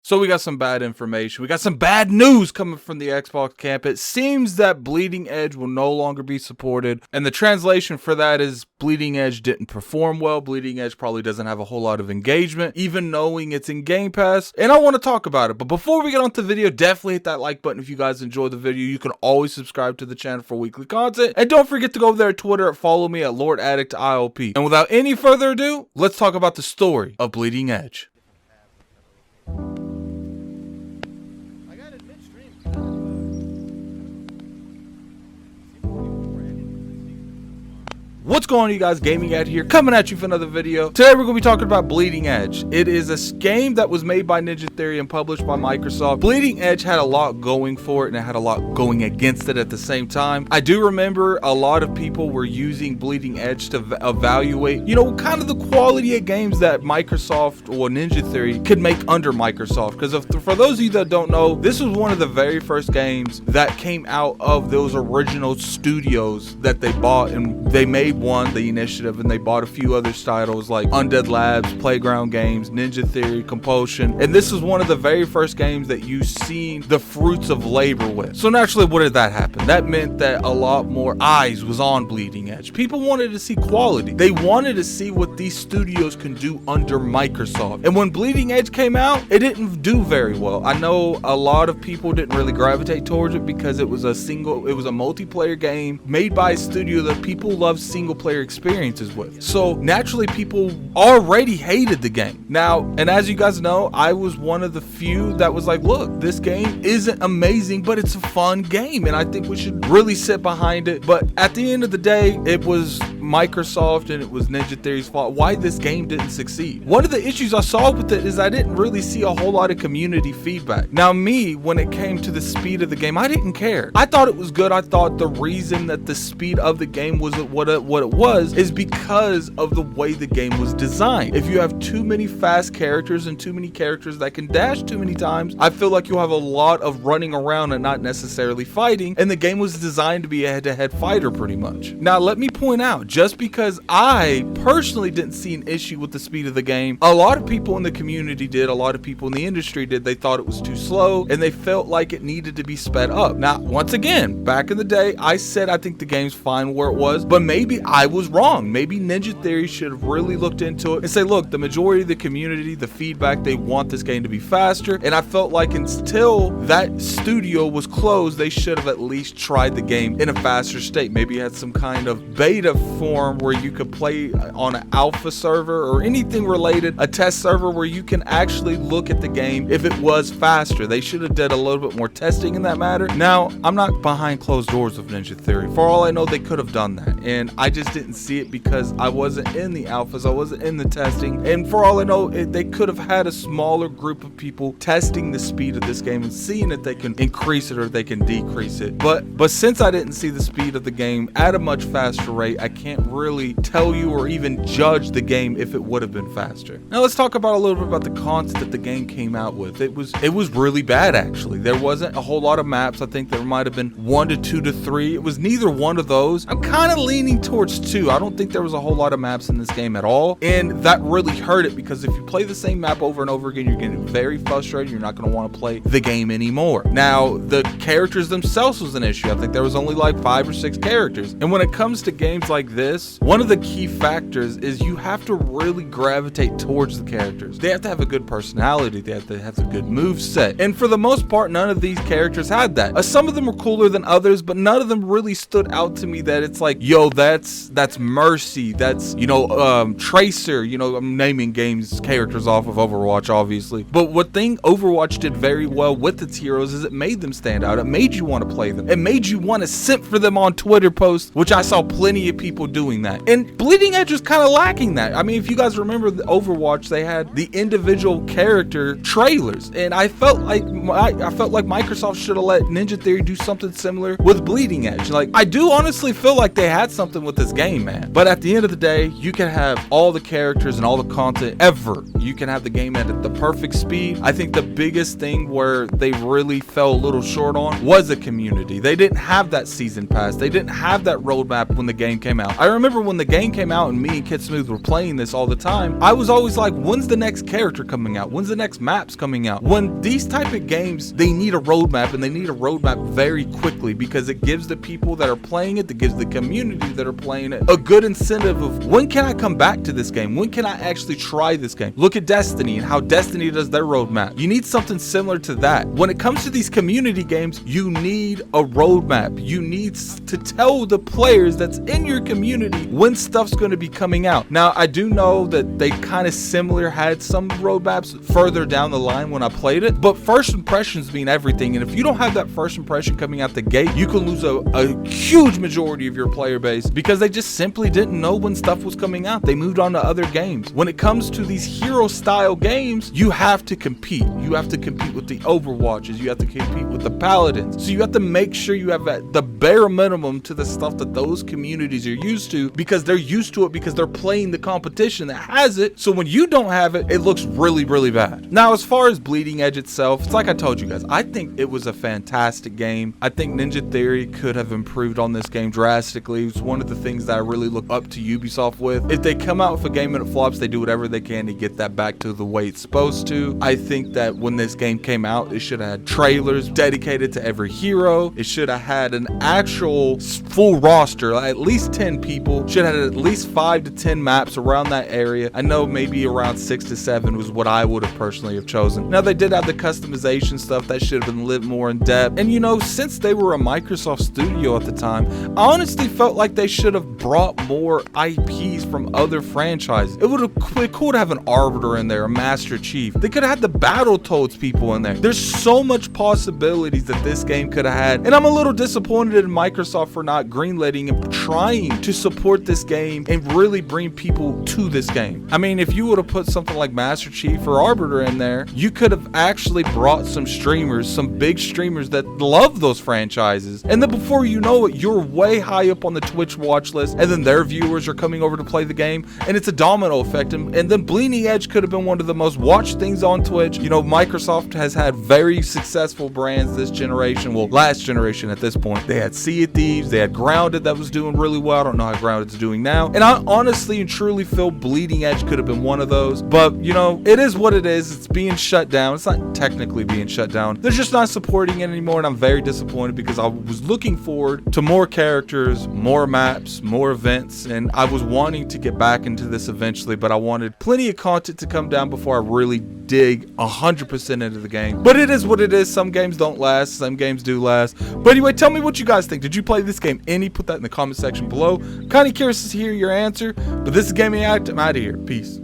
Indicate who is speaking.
Speaker 1: So we got some bad information. We got some bad news coming from the Xbox camp. It seems that Bleeding Edge will no longer be supported. And the translation for that is Bleeding Edge didn't perform well. Bleeding Edge probably doesn't have a whole lot of engagement, even knowing it's in Game Pass. And I want to talk about it. But before we get on to the video, definitely hit that like button if you guys enjoyed the video. You can always subscribe to the channel for weekly content. And don't forget to go over there at Twitter and follow me at Lord Addict IOP. And without any further ado, let's talk about the story of Bleeding Edge. What's going on, you guys? Gaming Ad here, coming at you for another video. Today we're going to be talking about Bleeding Edge. It is a game that was made by Ninja Theory and published by Microsoft. Bleeding Edge had a lot going for it and it had a lot going against it at the same time. I do remember a lot of people were using Bleeding Edge to evaluate, kind of the quality of games that Microsoft or Ninja Theory could make under Microsoft. Because for those of you that don't know, this was one of the very first games that came out of those original studios that they bought, and they made the initiative, and they bought a few other titles like Undead Labs, Playground Games, Ninja Theory, Compulsion, and this is one of the very first games that you've seen the fruits of labor with. So naturally, what did that happen? That meant that a lot more eyes was on Bleeding Edge. People wanted to see quality. They wanted to see what these studios can do under Microsoft. And when Bleeding Edge came out, it didn't do very well. I know a lot of people didn't really gravitate towards it because it was a multiplayer game made by a studio that people love single player experiences with. So naturally, people already hated the game. Now, and as you guys know, I was one of the few that was like, look, this game isn't amazing, but it's a fun game, and I think we should really sit behind it. But at the end of the day, it was Microsoft and it was Ninja Theory's fault why this game didn't succeed. One of the issues I saw with it is I didn't really see a whole lot of community feedback. Now, me, when it came to the speed of the game, I didn't care. I thought it was good. I thought the reason that the speed of the game was what it was is because of the way the game was designed. If you have too many fast characters and too many characters that can dash too many times, I feel like you'll have a lot of running around and not necessarily fighting, and the game was designed to be a head-to-head fighter pretty much. Now, let me point out, just because I personally didn't see an issue with the speed of the game, a lot of people in the community did, a lot of people in the industry did. They thought it was too slow and they felt like it needed to be sped up. Now, once again, back in the day, I said I think the game's fine where it was, but maybe I was wrong. Maybe Ninja Theory should have really looked into it and say, look, the majority of the community, the feedback, they want this game to be faster. And I felt like until that studio was closed, they should have at least tried the game in a faster state. Maybe had some kind of beta form where you could play on an alpha server or anything related, a test server where you can actually look at the game if it was faster. They should have did a little bit more testing in that matter. Now, I'm not behind closed doors of Ninja Theory. For all I know, they could have done that, and I just didn't see it because I wasn't in the alphas, I wasn't in the testing, and for all I know, they could have had a smaller group of people testing the speed of this game and seeing if they can increase it or they can decrease it. But since I didn't see the speed of the game at a much faster rate, I can't really tell you or even judge the game if it would have been faster. Now let's talk about a little bit about the content that the game came out with. It was really bad, actually. There wasn't a whole lot of maps. I think there might have been 1 to 2 to 3. It was neither one of those. I'm kind of leaning towards 2. I don't think there was a whole lot of maps in this game at all, and that really hurt it because if you play the same map over and over again, you're getting very frustrated. You're not going to want to play the game anymore. Now, the characters themselves was an issue. I think there was only like 5 or 6 characters, and when it comes to games like this, one of the key factors is you have to really gravitate towards the characters. They have to have a good personality. They have to have a good move set, and for the most part, none of these characters had that. Some of them were cooler than others, but none of them really stood out to me that it's like, yo, that's Mercy, that's Tracer. I'm naming games characters off of Overwatch, obviously, but what thing Overwatch did very well with its heroes is it made them stand out. It made you want to play them. It made you want to simp for them on Twitter posts, which I saw plenty of people doing that, and Bleeding Edge was kind of lacking that. I mean, if you guys remember the Overwatch, they had the individual character trailers, and I felt like Microsoft should have let Ninja Theory do something similar with Bleeding Edge. Like, I do honestly feel like they had something with this game, man. But at the end of the day, you can have all the characters and all the content ever. You can have the game at the perfect speed. I think the biggest thing where they really fell a little short on was the community. They didn't have that season pass. They didn't have that roadmap when the game came out. I remember when the game came out and me and Kid Smooth were playing this all the time, I was always like, when's the next character coming out? When's the next maps coming out? When these type of games, they need a roadmap, and they need a roadmap very quickly, because it gives the people that are playing it, that gives the community that are playing it a good incentive of, when can I come back to this game? When can I actually try this game? Look at Destiny and how Destiny does their roadmap. You need something similar to that. When it comes to these community games, you need a roadmap. You need to tell the players that's in your community when stuff's going to be coming out. Now, I do know that they kind of similar had some roadmaps further down the line when I played it, but first impressions mean everything, and if you don't have that first impression coming out the gate, you can lose a huge majority of your player base because they just simply didn't know when stuff was coming out. They moved on to other games. When it comes to these hero style games, you have to compete. You have to compete with the Overwatches. You have to compete with the Paladins. So you have to make sure you have the bare minimum to the stuff that those communities are used to, because they're used to it, because they're playing the competition that has it. So when you don't have it, it looks really, really bad. Now, as far as Bleeding Edge itself, it's like I told you guys, I think it was a fantastic game. I think Ninja Theory could have improved on this game drastically. It's one of the things that I really look up to Ubisoft with. If they come out with a game and it flops, they do whatever they can to get that back to the way it's supposed to. I think that when this game came out, it should have had trailers dedicated to every hero. It should have had an actual full roster, at least 10 people. Should have had at least 5 to 10 maps around that area. I know maybe around 6 to 7 was what I would have personally have chosen. Now, they did have the customization stuff that should have been a little more in depth. And you know, since they were a Microsoft studio at the time, I honestly felt like they should have brought more IPs from other franchises. It would have been cool to have an Arbiter in there, a Master Chief. They could have had the Battletoads people in there. There's so much possibilities that this game could have had, and I'm a little disappointed in Microsoft for not greenlighting and trying to support this game and really bring people to this game. I mean, if you would have put something like Master Chief or Arbiter in there, you could have actually brought some streamers, some big streamers that love those franchises, and then before you know it, you're way high up on the Twitch watch list, and then their viewers are coming over to play the game, and it's a domino effect. And then Bleeding Edge could have been one of the most watched things on Twitch. You know, Microsoft has had very successful brands this generation, well, last generation at this point. They had Sea of Thieves, they had Grounded that was doing really well. I don't know how Grounded's doing now, and I honestly and truly feel Bleeding Edge could have been one of those, but you know, it is what it is. It's being shut down. It's not technically being shut down. They're just not supporting it anymore, and I'm very disappointed because I was looking forward to more characters, more maps, more events, and I was wanting to get back into this eventually, but I wanted plenty of content to come down before I really dig 100% into the game. But it is what it is. Some games don't last, some games do last. But anyway, tell me what you guys think. Did you play this game any? Put that in the comment section below. Kind of curious to hear your answer. But this is Gaming Addict. I'm out of here. Peace.